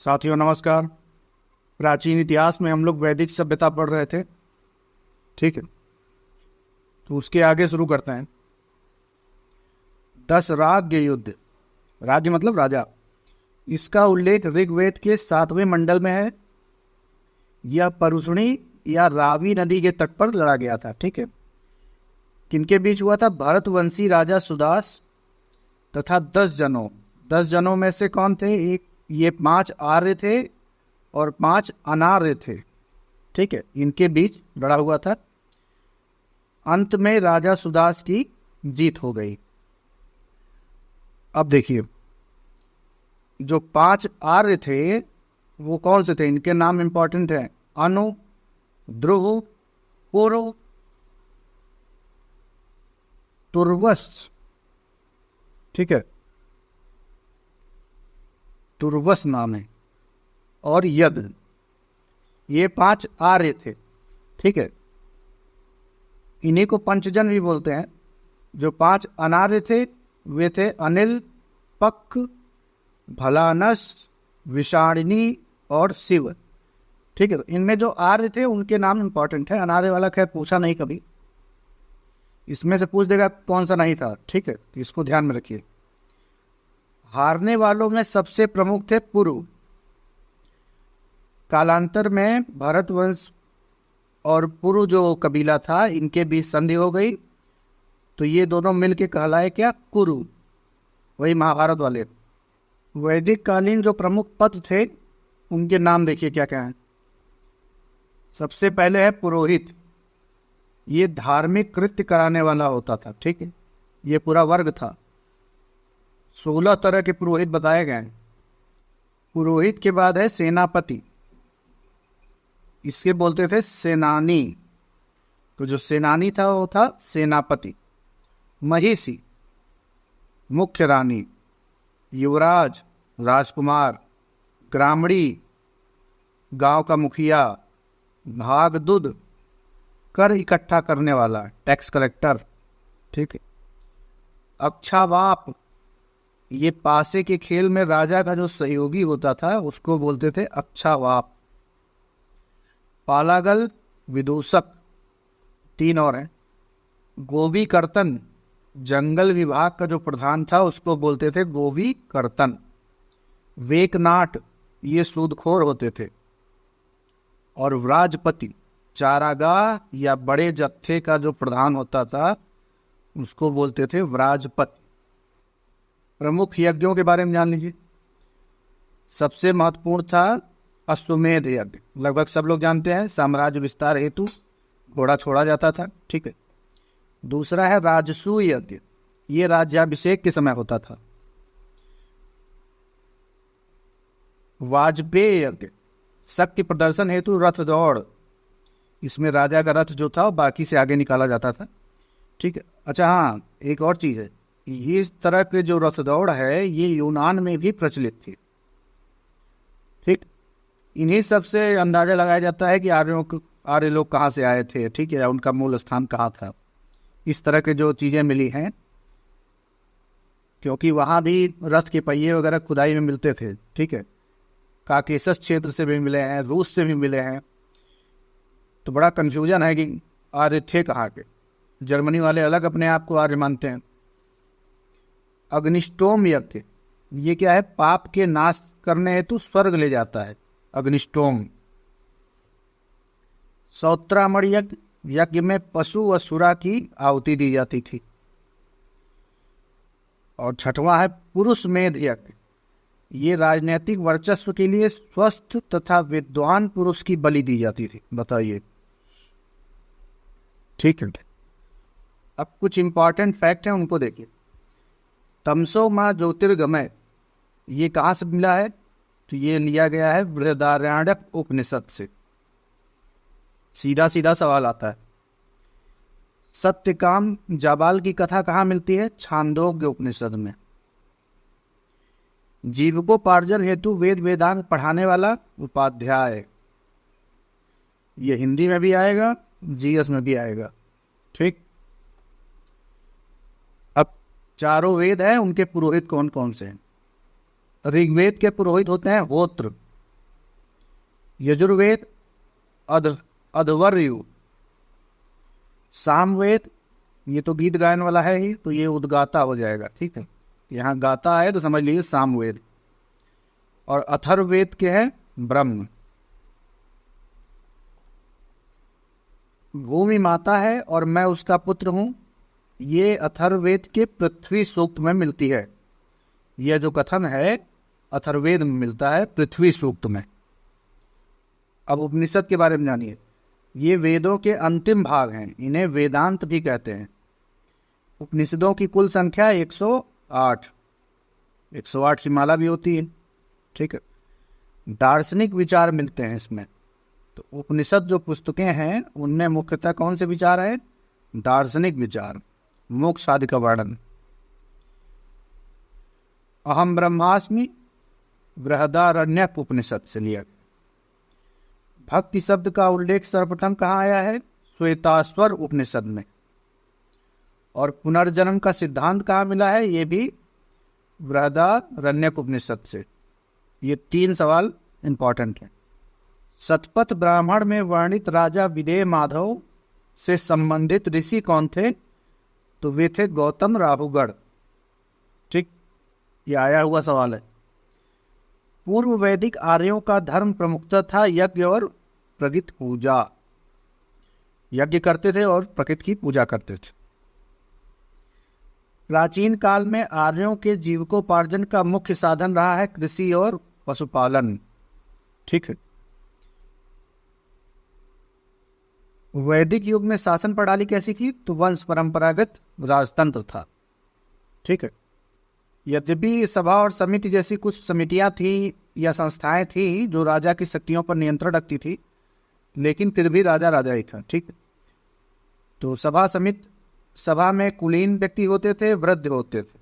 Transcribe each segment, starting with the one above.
साथियों नमस्कार। प्राचीन इतिहास में हम लोग वैदिक सभ्यता पढ़ रहे थे। ठीक है, तो उसके आगे शुरू करते हैं। 10 राज्य युद्ध, राज्य मतलब राजा, इसका उल्लेख ऋग्वेद के 7वें मंडल में है। यह परुष्णी या रावी नदी के तट पर लड़ा गया था। ठीक है, किनके बीच हुआ था? भरतवंशी राजा सुदास तथा 10 जनों। 10 जनों में से कौन थे? ये 5 आर्य थे और 5 अनार्य थे। ठीक है, इनके बीच लड़ा हुआ था। अंत में राजा सुदास की जीत हो गई। अब देखिए, जो 5 आर्य थे वो कौन से थे? इनके नाम इंपॉर्टेंट हैं। अनु, ध्रुव, पुरु, तुर्वस। ठीक है, तुर्वस नाम है, और यज्ञ। ये 5 आर्य थे। ठीक है, इन्हीं को पंचजन भी बोलते हैं। जो 5 अनार्य थे वे थे अनिल, पक, भलानस, विषाणिनी और शिव। ठीक है, इनमें जो आर्य थे उनके नाम इंपॉर्टेंट है। अनार्य वाला खैर पूछा नहीं कभी, इसमें से पूछ देगा कौन सा नहीं था। ठीक है, इसको ध्यान में रखिए। हारने वालों में सबसे प्रमुख थे पुरु। कालांतर में भरतवंश और पुरु जो कबीला था इनके बीच संधि हो गई, तो ये दोनों मिलके कहलाए क्या? कुरु। वही महाभारत वाले। वैदिक कालीन जो प्रमुख पद थे उनके नाम देखिए क्या क्या है। सबसे पहले है पुरोहित। ये धार्मिक कृत्य कराने वाला होता था। ठीक है, ये पूरा वर्ग था। 16 तरह के पुरोहित बताए गए हैं। पुरोहित के बाद है सेनापति, इसके बोलते थे सेनानी। तो जो सेनानी था वो था सेनापति। महिषी, मुख्य रानी। युवराज, राजकुमार। ग्रामणी, गांव का मुखिया। भागदूद, कर इकट्ठा करने वाला, टैक्स कलेक्टर। ठीक है। अक्षावाप, ये पासे के खेल में राजा का जो सहयोगी होता था उसको बोलते थे अक्षावाप। पालागल, विदूषक। 3 और हैं। गोवी कर्तन, जंगल विभाग का जो प्रधान था उसको बोलते थे गोवी कर्तन। वेकनाट, ये सूदखोर होते थे। और व्राजपति, चारागाह या बड़े जत्थे का जो प्रधान होता था उसको बोलते थे व्राजपति। प्रमुख यज्ञों के बारे में जान लीजिए। सबसे महत्वपूर्ण था अश्वमेध यज्ञ, लगभग सब लोग जानते हैं। साम्राज्य विस्तार हेतु घोड़ा छोड़ा जाता था। ठीक है। दूसरा है राजसूय यज्ञ, ये राज्याभिषेक के समय होता था। वाजपेय यज्ञ, शक्ति प्रदर्शन हेतु रथ दौड़, इसमें राजा का रथ जो था बाकी से आगे निकाला जाता था। ठीक है। अच्छा हाँ, एक और चीज है, ये इस तरह के जो रथ दौड़ है ये यूनान में भी प्रचलित थी। ठीक, इन्हीं सब से अंदाजा लगाया जाता है कि आर्य लोग कहाँ से आए थे। ठीक है, उनका मूल स्थान कहाँ था। इस तरह के जो चीजें मिली हैं, क्योंकि वहां भी रथ के पहिए वगैरह खुदाई में मिलते थे। ठीक है, काकेशस क्षेत्र से भी मिले हैं, रूस से भी मिले हैं। तो बड़ा कंफ्यूजन है कि आर्य थे कहाँ के। जर्मनी वाले अलग अपने आप को आर्य मानते हैं। अग्निष्टोम यज्ञ, ये क्या है? पाप के नाश करने हेतु स्वर्ग ले जाता है अग्निष्टोम। सौत्रामण यज्ञ, यज्ञ में पशु व सुरा की आहुति दी जाती थी। और 6वां है पुरुष मेध यज्ञ, ये राजनीतिक वर्चस्व के लिए स्वस्थ तथा विद्वान पुरुष की बलि दी जाती थी। बताइए। ठीक है, अब कुछ इंपॉर्टेंट फैक्ट हैं उनको देखिए। तमसो मां ज्योतिर्गमय, ये कहाँ से मिला है? तो ये लिया गया है बृहदारण्यक उपनिषद से। सीधा सीधा सवाल आता है। सत्यकाम जाबाल की कथा कहाँ मिलती है? छांदोग्य उपनिषद में। जीविकोपार्जन हेतु वेद वेदांत पढ़ाने वाला उपाध्याय, ये हिंदी में भी आएगा, जीएस में भी आएगा। ठीक, अब चारों वेद हैं, उनके पुरोहित कौन कौन से हैं? ऋग्वेद के पुरोहित होते हैं होत्र, यजुर्वेद अध्वर्यु, सामवेद ये तो गीत गायन वाला है ही, तो ये उद्गाता हो जाएगा, ठीक है। यहाँ गाता है तो समझ लीजिए सामवेद। और अथर्ववेद के है ब्रह्म। भूमि माता है और मैं उसका पुत्र हूं, ये अथर्ववेद के पृथ्वी सूक्त में मिलती है। यह जो कथन है अथर्ववेद में मिलता है पृथ्वी सूक्त में। अब उपनिषद के बारे में जानिए। ये वेदों के अंतिम भाग हैं, इन्हें वेदांत भी कहते हैं। उपनिषदों की कुल संख्या 108। 108 की माला भी होती है, ठीक है। दार्शनिक विचार मिलते हैं इसमें। तो उपनिषद जो पुस्तकें हैं उनमें मुख्यतः कौन से विचार हैं? दार्शनिक विचार, मोक्ष आदि का वर्णन। अहम ब्रह्मास्मि बृहदारण्यक उपनिषद से लिया। भक्ति शब्द का उल्लेख सर्वप्रथम कहाँ आया है? श्वेताश्वर उपनिषद में। और पुनर्जन्म का सिद्धांत कहाँ मिला है? ये भी बृहदारण्यक उपनिषद से। ये 3 सवाल इंपॉर्टेंट हैं। शतपथ ब्राह्मण में वर्णित राजा विदेह माधव से संबंधित ऋषि कौन थे? तो वे थे गौतम राहुगढ़, ठीक। ये आया हुआ सवाल है। पूर्व वैदिक आर्यों का धर्म प्रमुखता था यज्ञ और प्रकृति पूजा। यज्ञ करते थे और प्रकृति की पूजा करते थे। प्राचीन काल में आर्यों के जीविकोपार्जन का मुख्य साधन रहा है कृषि और पशुपालन, ठीक है। वैदिक युग में शासन प्रणाली कैसी थी? तो वंश परंपरागत राजतंत्र था, ठीक है। यद्यपि सभा और समिति जैसी कुछ समितियां थी या संस्थाएं थी जो राजा की शक्तियों पर नियंत्रण रखती थी, लेकिन फिर भी राजा राजा ही था, ठीक है। तो सभा में कुलीन व्यक्ति होते थे, वृद्ध होते थे।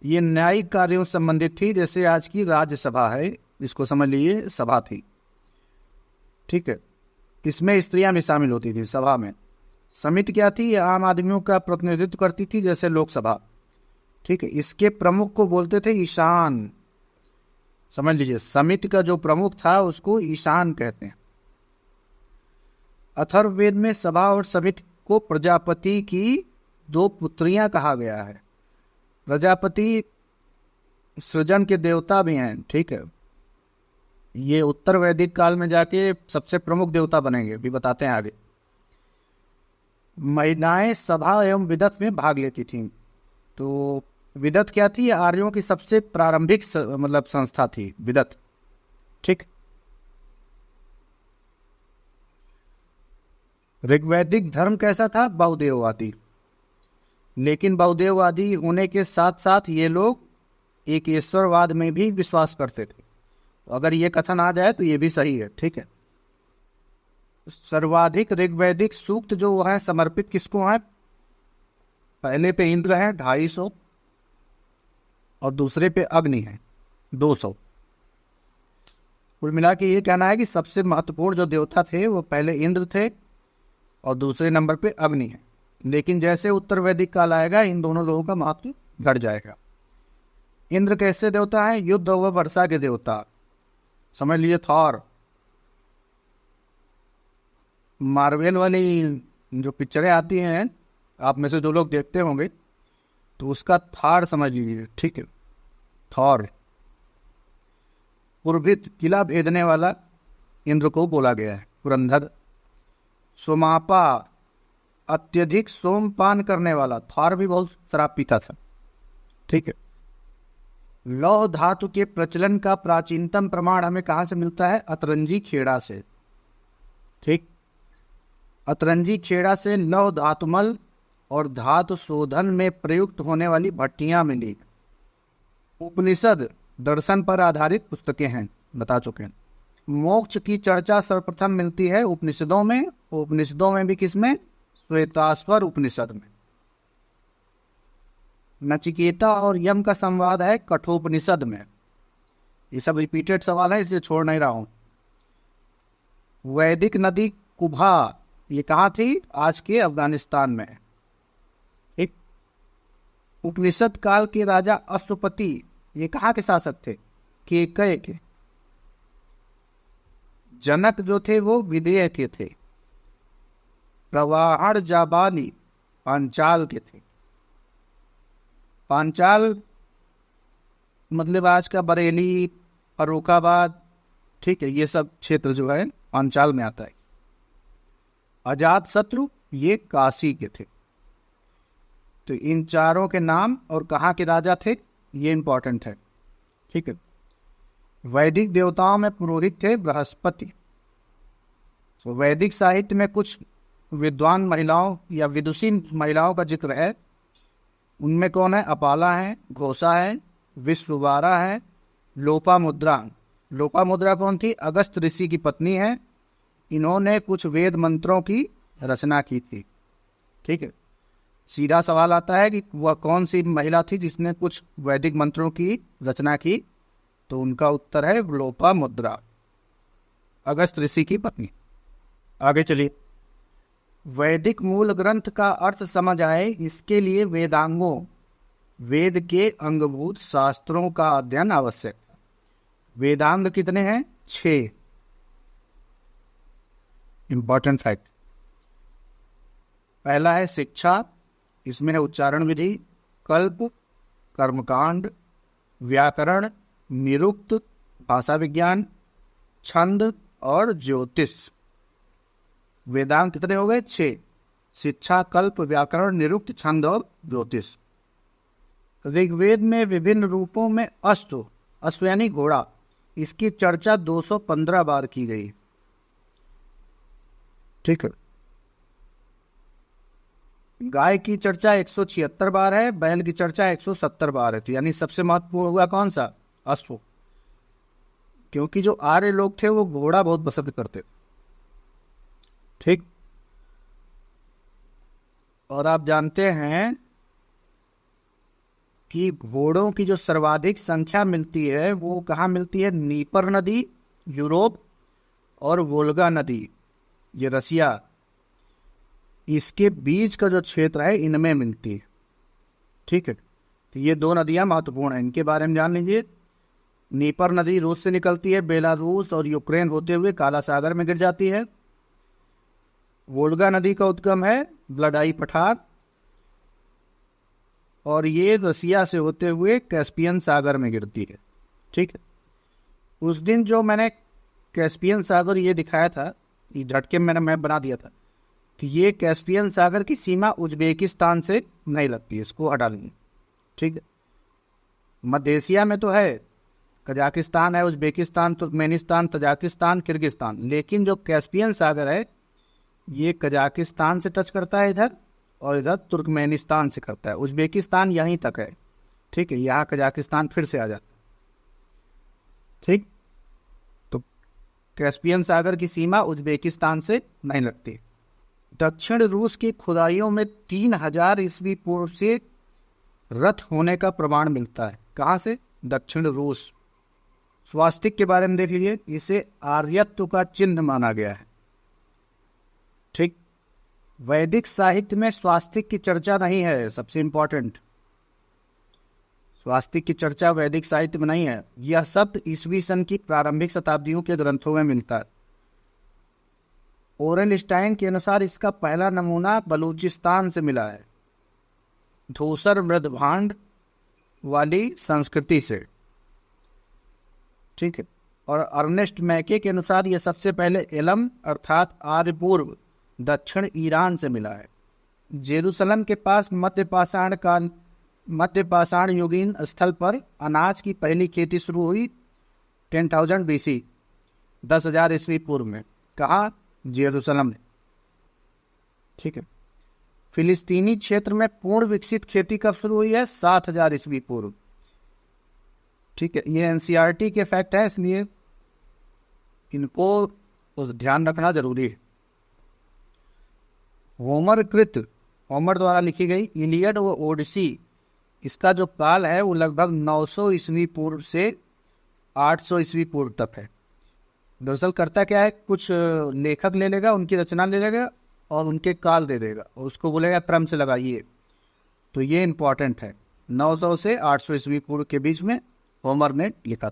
ये न्यायिक कार्यों से संबंधित थी, जैसे आज की राज्यसभा है, इसको समझ लीजिए सभा थी, ठीक है। इसमें स्त्रियां भी शामिल होती थी सभा में। समिति क्या थी? आम आदमियों का प्रतिनिधित्व करती थी, जैसे लोकसभा, ठीक है। इसके प्रमुख को बोलते थे ईशान। समझ लीजिए, समिति का जो प्रमुख था उसको ईशान कहते हैं। अथर्ववेद में सभा और समिति को प्रजापति की 2 पुत्रियां कहा गया है। प्रजापति सृजन के देवता भी हैं, ठीक है। ये उत्तर वैदिक काल में जाके सबसे प्रमुख देवता बनेंगे, भी बताते हैं आगे। महिलाएं सभा एवं विदत में भाग लेती थीं। तो विदत क्या थी? आर्यों की सबसे प्रारंभिक मतलब संस्था थी विदत, ठीक। ऋग्वैदिक धर्म कैसा था? बहुदेववादी। लेकिन बहुदेववादी होने के साथ साथ ये लोग एक ईश्वरवाद में भी विश्वास करते थे। तो अगर ये कथन आ जाए तो ये भी सही है, ठीक है। सर्वाधिक ऋग्वैदिक सूक्त जो है समर्पित किसको है? पहले पे इंद्र है 250 और दूसरे पे अग्नि है 200। कुल मिला के ये कहना है कि सबसे महत्वपूर्ण जो देवता थे वो पहले इंद्र थे और दूसरे नंबर पे अग्नि है। लेकिन जैसे उत्तर वैदिक काल आएगा इन दोनों लोगों का महत्व घट जाएगा। इंद्र कैसे देवता है? युद्ध व वर्षा के देवता। समझ लीजिए थॉर। मार्वेल वाली जो पिक्चरें आती हैं, आप में से जो लोग देखते होंगे, तो उसका थार समझ लीजिए, ठीक है। थॉर पुरभित किला भेदने वाला इंद्र को बोला गया है। पुरंधर। सोमापा अत्यधिक सोमपान करने वाला। थॉर भी बहुत शराब पीता था, ठीक है। लौह धातु के प्रचलन का प्राचीनतम प्रमाण हमें कहाँ से मिलता है? अतरंजी खेड़ा से, ठीक। अतरंजी खेड़ा से लौह धातुमल और धातु शोधन में प्रयुक्त होने वाली भट्टियां मिली। उपनिषद दर्शन पर आधारित पुस्तकें हैं, बता चुके हैं। मोक्ष की चर्चा सर्वप्रथम मिलती है उपनिषदों में। उपनिषदों में भी किसमें? श्वेताश्वर उपनिषद में। नचिकेता और यम का संवाद है कठोपनिषद में। ये सब रिपीटेड सवाल है, इसलिए छोड़ नहीं रहा हूं। वैदिक नदी कुभा ये कहाँ थी? आज के अफगानिस्तान में, ठीक। उपनिषद काल के राजा अश्वपति ये कहाँ के शासक थे? केकय के। जनक जो थे वो विदेह के थे। प्रवाहण जाबाली पांचाल के थे। पांचाल मतलब आज का बरेली, फर्रुखाबाद, ठीक है, ये सब क्षेत्र जो है पांचाल में आता है। अजात शत्रु ये काशी के थे। तो इन चारों के नाम और कहाँ के राजा थे ये इंपॉर्टेंट है, ठीक है। वैदिक देवताओं में पुरोहित थे बृहस्पति। तो वैदिक साहित्य में कुछ विद्वान महिलाओं या विदुषी महिलाओं का जिक्र है। उनमें कौन है? अपाला है, घोषा है, विश्ववारा है, लोपामुद्रा। लोपामुद्रा कौन थी? अगस्त ऋषि की पत्नी है। इन्होंने कुछ वेद मंत्रों की रचना की थी, ठीक है। सीधा सवाल आता है कि वह कौन सी महिला थी जिसने कुछ वैदिक मंत्रों की रचना की? तो उनका उत्तर है लोपामुद्रा, अगस्त ऋषि की पत्नी। आगे चलिए। वैदिक मूल ग्रंथ का अर्थ समझ आए इसके लिए वेदांगों, वेद के अंगभूत शास्त्रों का अध्ययन आवश्यक। वेदांग कितने हैं? 6। Important fact. पहला है शिक्षा, इसमें है उच्चारण विधि, कल्प, कर्मकांड, व्याकरण, निरुक्त, भाषा विज्ञान, छंद और ज्योतिष। वेदांग कितने हो गए? 6। शिक्षा, कल्प, व्याकरण, निरुक्त, छंद और ज्योतिष। ऋग्वेद में विभिन्न रूपों में अश्व यानी घोड़ा, इसकी चर्चा 215 बार की गई, ठीक है। गाय की चर्चा 176 बार है, बैल की चर्चा 170 बार है। तो यानी सबसे महत्वपूर्ण हुआ कौन सा? अश्व, क्योंकि जो आर्य लोग थे वो घोड़ा बहुत पसंद करते, ठीक। और आप जानते हैं कि घोड़ों की जो सर्वाधिक संख्या मिलती है वो कहाँ मिलती है? नीपर नदी यूरोप और वोल्गा नदी ये रसिया, इसके बीच का जो क्षेत्र है इनमें मिलती है, ठीक है। तो ये 2 नदियां महत्वपूर्ण हैं, इनके बारे में जान लीजिए। नीपर नदी रूस से निकलती है, बेलारूस और यूक्रेन होते हुए काला सागर में गिर जाती है। वोल्गा नदी का उद्गम है व्लाडाई पठार और ये रसिया से होते हुए कैस्पियन सागर में गिरती है, ठीक है। उस दिन जो मैंने कैस्पियन सागर ये दिखाया था, ये झटके मैंने मैप बना दिया था, तो ये कैस्पियन सागर की सीमा उज्बेकिस्तान से नहीं लगती है, इसको हटा लेंगे, ठीक है। मध्य एशिया में तो है, कजाकिस्तान है, उज्बेकिस्तान, तुर्कमेनिस्तान, तजाकिस्तान, किर्गिस्तान, लेकिन जो कैस्पियन सागर है ये कजाकिस्तान से टच करता है इधर और इधर तुर्कमेनिस्तान से करता है। उज्बेकिस्तान यहीं तक है, ठीक है। यहाँ कजाकिस्तान फिर से आ जाता है, ठीक। तो कैस्पियन सागर की सीमा उज्बेकिस्तान से नहीं लगती। दक्षिण रूस की खुदाइयों में 3000 ईस्वी पूर्व से रथ होने का प्रमाण मिलता है। कहाँ से? दक्षिण रूस। स्वास्तिक के बारे में देख लीजिए, इसे आर्यत्व का चिन्ह माना गया है, ठीक। वैदिक साहित्य में स्वास्तिक की चर्चा नहीं है, सबसे इंपॉर्टेंट। स्वास्तिक की चर्चा वैदिक साहित्य में नहीं है। यह शब्द ईसवी सन की प्रारंभिक शताब्दियों के ग्रंथों में मिलता है। ओरेनस्टाइन के अनुसार इसका पहला नमूना बलूचिस्तान से मिला है, धूसर मृदभांड वाली संस्कृति से, ठीक है। और अर्नेस्ट मैके के अनुसार यह सबसे पहले एलम अर्थात आर्य पूर्व दक्षिण ईरान से मिला है। जेरूसलम के पास मध्य पाषाण युगीन स्थल पर अनाज की पहली खेती शुरू हुई 10,000 BC, 10,000 ईस्वी पूर्व में। कहाँ? जेरूसलम में, ठीक है। फिलिस्तीनी क्षेत्र में पूर्ण विकसित खेती कब शुरू हुई है? 7,000 ईस्वी पूर्व, ठीक है। ये एनसीईआरटी के फैक्ट है, इसलिए इनको ध्यान रखना जरूरी है। होमर द्वारा लिखी गई इलियड व ओडिसी, इसका जो काल है वो लगभग 900 ईस्वी पूर्व से 800 ईस्वी पूर्व तक है। दरअसल करता क्या है, कुछ लेखक ले लेगा, उनकी रचना ले लेगा और उनके काल दे देगा और उसको बोलेगा क्रम से लगाइए। तो ये इंपॉर्टेंट है, 900 से 800 ईस्वी पूर्व के बीच में होमर ने लिखा।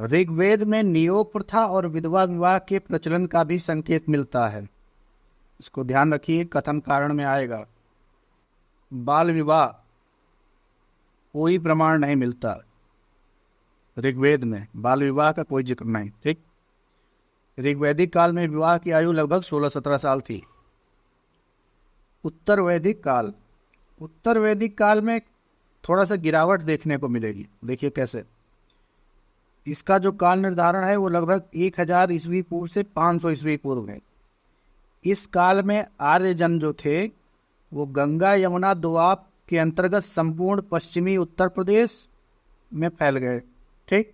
ऋग्वेद में नियोग प्रथा और विधवा विवाह के प्रचलन का भी संकेत मिलता है। इसको ध्यान रखिए, कथन कारण में आएगा। बाल विवाह कोई प्रमाण नहीं मिलता ऋग्वेद में, बाल विवाह का कोई जिक्र नहीं। ठीक, ऋग्वैदिक काल में विवाह की आयु लगभग 16-17 साल थी। उत्तर वैदिक काल, उत्तर वैदिक काल में थोड़ा सा गिरावट देखने को मिलेगी। देखिए कैसे, इसका जो काल निर्धारण है वो लगभग 1000 ईस्वी पूर्व से 500 ईस्वी पूर्व है। इस काल में आर्यजन जो थे वो गंगा यमुना दोआब के अंतर्गत संपूर्ण पश्चिमी उत्तर प्रदेश में फैल गए। ठीक,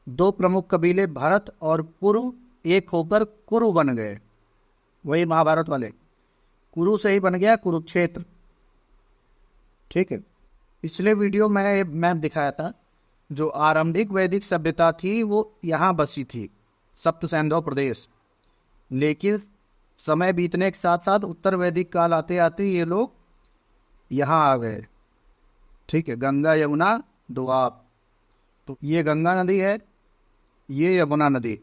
दो प्रमुख कबीले भरत और पुरु एक होकर कुरु बन गए। वही महाभारत वाले कुरु से ही बन गया कुरुक्षेत्र। ठीक है, पिछले वीडियो में मैं दिखाया था जो आरंभिक वैदिक सभ्यता थी वो यहाँ बसी थी, सप्त सैंधव प्रदेश। लेकिन समय बीतने के साथ साथ उत्तर वैदिक काल आते आते ये लोग यहाँ आ गए। ठीक है, गंगा यमुना दोआब, तो ये गंगा नदी है, ये यमुना नदी।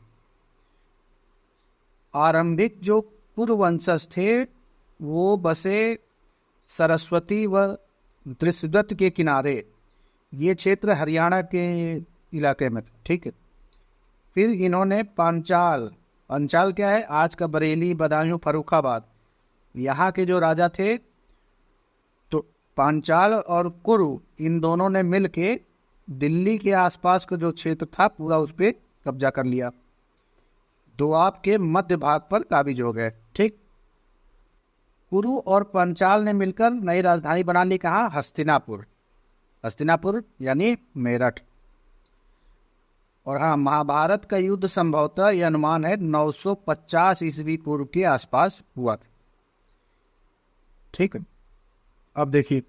आरंभिक जो कुरुवंशज थे वो बसे सरस्वती व दृश्यदत्त के किनारे। ये क्षेत्र हरियाणा के इलाके में था। ठीक है, फिर इन्होंने पांचाल, पांचाल क्या है, आज का बरेली, बदायूं, फर्रुखाबाद, यहाँ के जो राजा थे, तो पांचाल और कुरु इन दोनों ने मिलके दिल्ली के आसपास का जो क्षेत्र था पूरा उस पर कब्जा कर लिया। दोआब के मध्य भाग पर काबिज हो गए। ठीक, कुरु और पांचाल ने मिलकर नई राजधानी बना ली। कहाँ? हस्तिनापुर। हस्तिनापुर यानी मेरठ। और हाँ, महाभारत का युद्ध संभवतः यह अनुमान है 950 ईस्वी पूर्व के आसपास हुआ था। ठीक है, अब देखिए,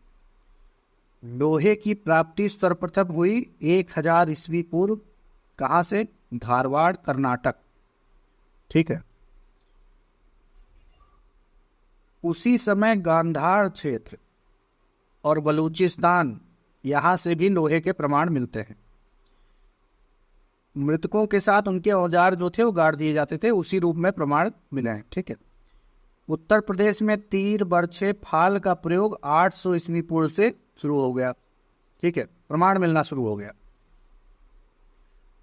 लोहे की प्राप्ति सर्वप्रथम हुई 1000 ईस्वी पूर्व। कहाँ से? धारवाड़, कर्नाटक। ठीक है, उसी समय गांधार क्षेत्र और बलूचिस्तान, यहाँ से भी लोहे के प्रमाण मिलते हैं। मृतकों के साथ उनके औजार जो थे वो गाड़ दिए जाते थे, उसी रूप में प्रमाण मिले हैं। ठीक है, उत्तर प्रदेश में तीर, बर्छे, फाल का प्रयोग 800 ईस्वी पूर्व से शुरू हो गया। ठीक है, प्रमाण मिलना शुरू हो गया।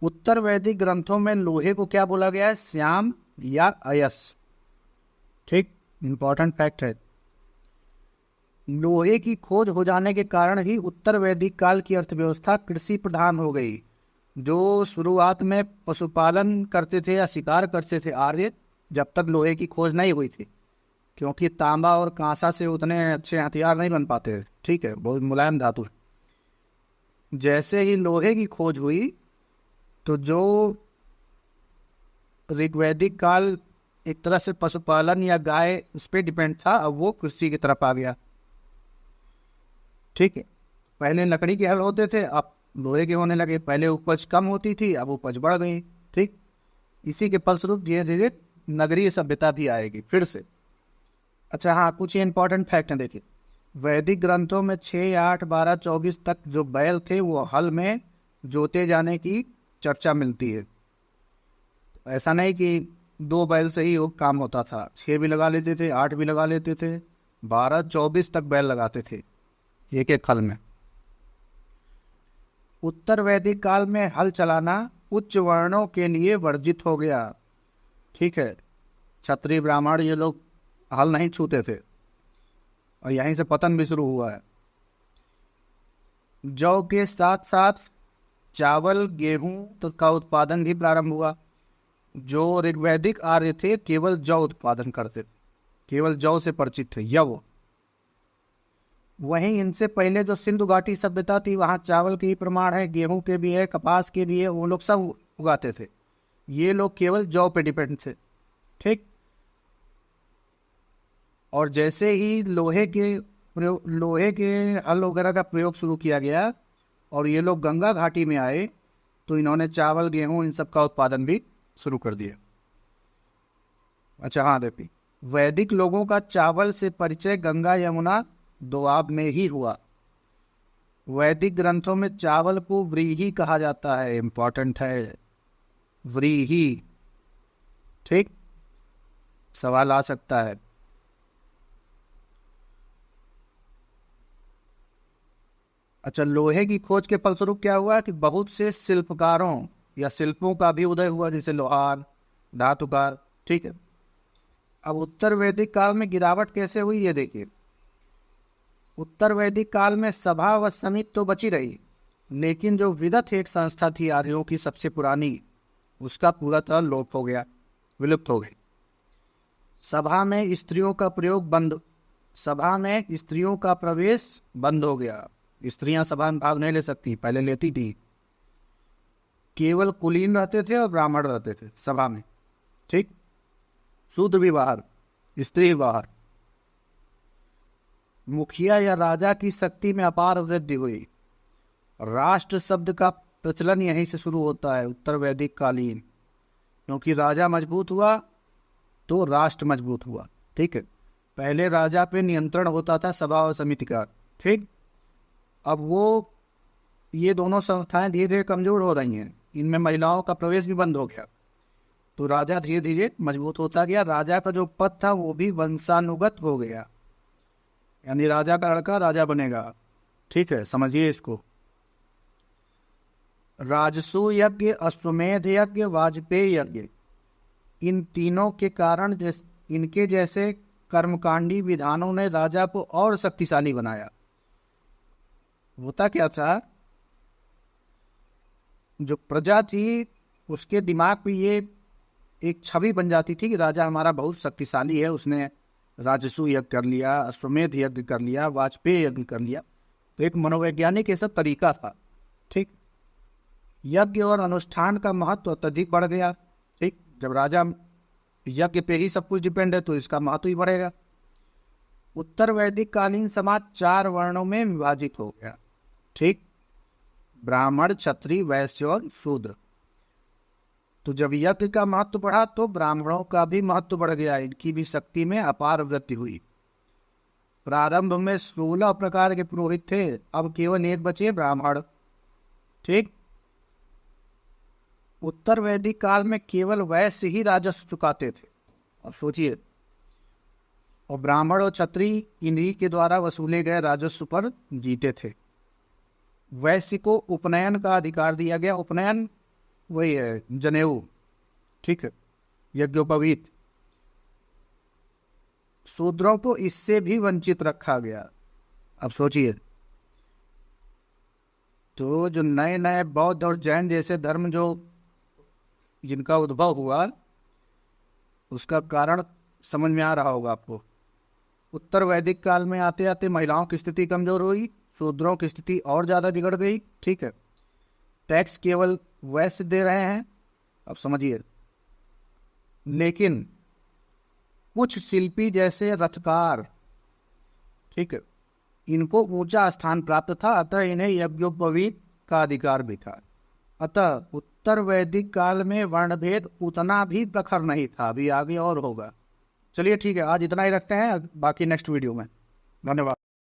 उत्तर वैदिक ग्रंथों में लोहे को क्या बोला गया है? श्याम या अयस। ठीक, इंपॉर्टेंट फैक्ट है। लोहे की खोज हो जाने के कारण ही उत्तर वैदिक काल की अर्थव्यवस्था कृषि प्रधान हो गई। जो शुरुआत में पशुपालन करते थे या शिकार करते थे आर्य, जब तक लोहे की खोज नहीं हुई थी, क्योंकि तांबा और कांसा से उतने अच्छे हथियार नहीं बन पाते। ठीक है, बहुत मुलायम धातु है। जैसे ही लोहे की खोज हुई तो जो ऋग्वैदिक काल एक तरह से पशुपालन या गाय इस पर डिपेंड था, अब वो कृषि की तरफ आ गया। ठीक है, पहले लकड़ी के हल होते थे, अब लोहे के होने लगे। पहले उपज कम होती थी, अब उपज बढ़ गई। ठीक, इसी के फलस्वरूप धीरे धीरे नगरीय सभ्यता भी आएगी फिर से। अच्छा हाँ, कुछ इंपॉर्टेंट फैक्ट हैं। देखिए, वैदिक ग्रंथों में 6, 8, 12, 24 तक जो बैल थे वो हल में जोते जाने की चर्चा मिलती है। ऐसा नहीं कि 2 बैल से ही वो काम होता था, 6 भी लगा लेते थे, 8 भी लगा लेते थे, 12, 24 तक बैल लगाते थे एक एक हल में। उत्तर वैदिक काल में हल चलाना उच्च वर्णों के लिए वर्जित हो गया। ठीक है, क्षत्रिय, ब्राह्मण ये लोग हल नहीं छूते थे, और यहीं से पतन भी शुरू हुआ है। जौ के साथ साथ चावल, गेहूं का उत्पादन भी प्रारंभ हुआ। जो ऋग्वैदिक आर्य थे केवल जौ उत्पादन करते, केवल जौ से परिचित थे, यव। वहीं इनसे पहले जो सिंधु घाटी सभ्यता थी वहाँ चावल के ही प्रमाण है, गेहूं के भी है, कपास के भी है, वो लोग सब उगाते थे। ये लोग केवल जौ पे डिपेंड थे। ठीक, और जैसे ही लोहे के हल वगैरह का प्रयोग शुरू किया गया और ये लोग गंगा घाटी में आए, तो इन्होंने चावल, गेहूं इन सब का उत्पादन भी शुरू कर दिया। अच्छा हाँ, देखिए, वैदिक लोगों का चावल से परिचय गंगा यमुना दोआब में ही हुआ। वैदिक ग्रंथों में चावल को व्रीहि कहा जाता है, इंपॉर्टेंट है। व्रीहि। ठीक, सवाल आ सकता है। अच्छा, लोहे की खोज के फलस्वरूप क्या हुआ कि बहुत से शिल्पकारों या शिल्पों का भी उदय हुआ, जैसे लोहार, धातुकार। ठीक है। अब उत्तर वैदिक काल में गिरावट कैसे हुई ये देखिए। उत्तर वैदिक काल में सभा व समिति तो बची रही, लेकिन जो विदत एक संस्था थी आर्यों की सबसे पुरानी, उसका पूरा तरह लोप हो गया, विलुप्त हो गई। सभा में स्त्रियों का प्रयोग बंद, सभा में स्त्रियों का प्रवेश बंद हो गया। स्त्रियां सभा में भाग नहीं ले सकती, पहले लेती थी। केवल कुलीन रहते थे और ब्राह्मण रहते थे सभा में। ठीक, शूद्र भी बाहर, स्त्री भी बाहर। मुखिया या राजा की शक्ति में अपार वृद्धि हुई। राष्ट्र शब्द का प्रचलन यहीं से शुरू होता है, उत्तर वैदिक कालीन। क्योंकि राजा मजबूत हुआ तो राष्ट्र मजबूत हुआ। ठीक है, पहले राजा पे नियंत्रण होता था सभा और समिति का। ठीक, अब वो ये दोनों संस्थाएं धीरे धीरे कमजोर हो रही हैं, इनमें महिलाओं का प्रवेश भी बंद हो गया, तो राजा धीरे धीरे मजबूत होता गया। राजा का जो पद था वो भी वंशानुगत हो गया, यानी राजा का लड़का राजा बनेगा। ठीक है, समझिए इसको। राजसु यज्ञ, अश्वमेध यज्ञ, वाजपेयी यज्ञ, इन तीनों के कारण इनके जैसे कर्मकांडी विधानों ने राजा को और शक्तिशाली बनाया। होता क्या था, जो प्रजा थी उसके दिमाग में ये एक छवि बन जाती थी कि राजा हमारा बहुत शक्तिशाली है, उसने राजसु यज्ञ कर लिया, अश्वमेध यज्ञ कर लिया, वाजपेयी यज्ञ कर लिया। तो एक मनोवैज्ञानिक ये सब तरीका था। ठीक, यज्ञ और अनुष्ठान का महत्व अत्यधिक बढ़ गया। ठीक, जब राजा यज्ञ पे ही सब कुछ डिपेंड है तो इसका महत्व ही बढ़ेगा। उत्तर वैदिक कालीन समाज 4 वर्णों में विभाजित हो गया। ठीक, ब्राह्मण, क्षत्रिय, वैश्य और शूद्र। तो जब यज्ञ का महत्व बढ़ा तो ब्राह्मणों का भी महत्व बढ़ गया, इनकी भी शक्ति में अपार वृद्धि हुई। प्रारंभ में 16 प्रकार के पुरोहित थे, अब केवल 1 बचे, ब्राह्मण। ठीक, उत्तर वैदिक काल में केवल वैश्य ही राजस्व चुकाते थे। अब सोचिए, और ब्राह्मण और क्षत्रिय इन्हीं के द्वारा वसूले गए राजस्व पर जीते थे। वैश्य को उपनयन का अधिकार दिया गया। उपनयन वही है जनेऊ। ठीक है, यज्ञोपवीत। शूद्रों को इससे भी वंचित रखा गया। अब सोचिए, तो जो नए नए बौद्ध और जैन जैसे धर्म जो जिनका उद्भव हुआ, उसका कारण समझ में आ रहा होगा आपको। उत्तर वैदिक काल में आते आते महिलाओं की स्थिति कमजोर हुई, शूद्रों की स्थिति और ज़्यादा बिगड़ गई। ठीक है, टैक्स केवल वैश्य दे रहे हैं। अब समझिए, लेकिन कुछ शिल्पी जैसे रथकार, ठीक है, इनको ऊंचा स्थान प्राप्त था, अतः इन्हें यज्ञोपवीत का अधिकार भी था। अतः उत्तर वैदिक काल में वर्णभेद उतना भी प्रखर नहीं था, अभी आगे और होगा। चलिए ठीक है, आज इतना ही रखते हैं, बाकी नेक्स्ट वीडियो में। धन्यवाद।